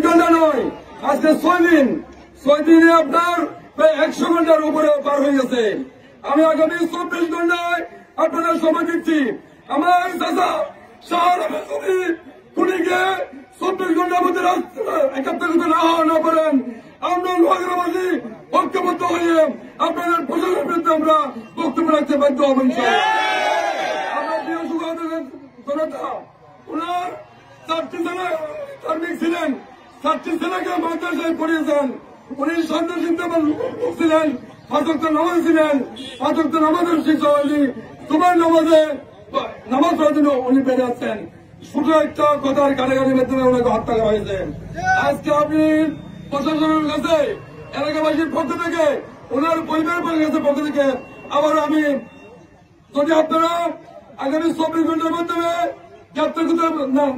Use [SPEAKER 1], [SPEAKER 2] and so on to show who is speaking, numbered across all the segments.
[SPEAKER 1] ঘন্টা নয়, আজকে 6 দিন। 6 দিনে আপনার প্রায় 100 ঘন্টার উপরে পার হয়ে গেছে। আমি আগামী 24 ঘন্টায় আপনাদের সময় দিচ্ছি। আমার চাচা শাহর খুনিকে 24 ঘন্টার মধ্যে একাত্তর না পারেন, আমরা নোয়াগ্রামবাসী ঐক্যবদ্ধ হয়ে আপনাদের প্রশাসনের বিরুদ্ধে আমরা বক্তব্য রাখতে বাধ্য হব। আমার প্রিয় জনতা, ওনার 4টি ছেলে কার্মিক ছিলেন, 4টি ছেলেকে মাদ্রাসায় পড়িয়েছেন। উনি সন্ত্রাসীতে ছিলেন, 5 ওয়াক্ত নামাজ ছিলেন, 5 ওয়াক্ত নামাজের শিক্ষা হয়নি, তোমার নামাজ পড়ার জন্য উনি বেড়ে যাচ্ছেন। ছোট একটা কথার কারাগারের মাধ্যমে ওনাকে হত্যা করা হয়েছে। আজকে আপনি প্রশাসনের কাছে, এলাকাবাসীর পক্ষ থেকে, ওনার পরিবারের কাছে পক্ষ থেকে আবার আমি, যদি আপনারা আগামী 24 ঘন্টার মাধ্যমে গ্রেপ্তার করতে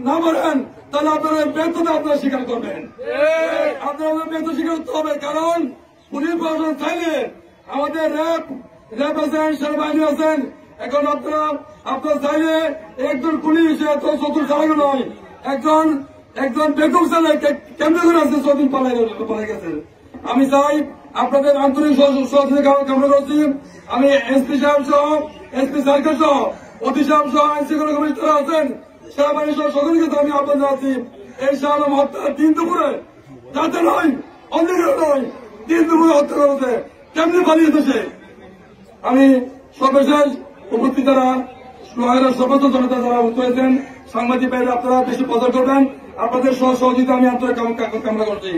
[SPEAKER 1] না পারেন, তাহলে আপনারা ব্যর্থতা আপনারা স্বীকার করবেন। আপনারা ব্যর্থ স্বীকার করতে হবে, কারণ পুলিশ প্রশাসন চাইলে আমাদের র্যাব আছেন, সেনাবাহিনী আছেন। এখন আপনারা চাইলে একজন পুলিশ এত চতুর চালানো নয়, একজন বেকুব চালায় কেন্দ্র করে আছে 6 দিন পালাই গেছেন। আমি চাই আপনাদের আন্তরিক সহযোগিতা কামনা করছি। আমি এসপি সাহেব সহ, এসপি সার্কেল সহ, অতি সাহেব সহ, আইন শৃঙ্খলা কমিশনার আছেন, সেনাবাহিনী সহ সকলকে আমি আহ্বান জানাচ্ছি। এই শাহ আলম হত্যা 3 দুপুরে, রাতে নয়, অন্ধকারে নয়, 3 দুপুরে হত্যা করেছে। কেমনি পালিয়েছে সে? আমি সর্বশেষ উপস্থিত যারা সর্বোচ্চ জনতা যারা হয়েছেন, সাংবাদিক ভাইরা আপনারা বেশি প্রচার করবেন। আপনাদের সহযোগিতা আমি আন্তরিক কামনা করছি।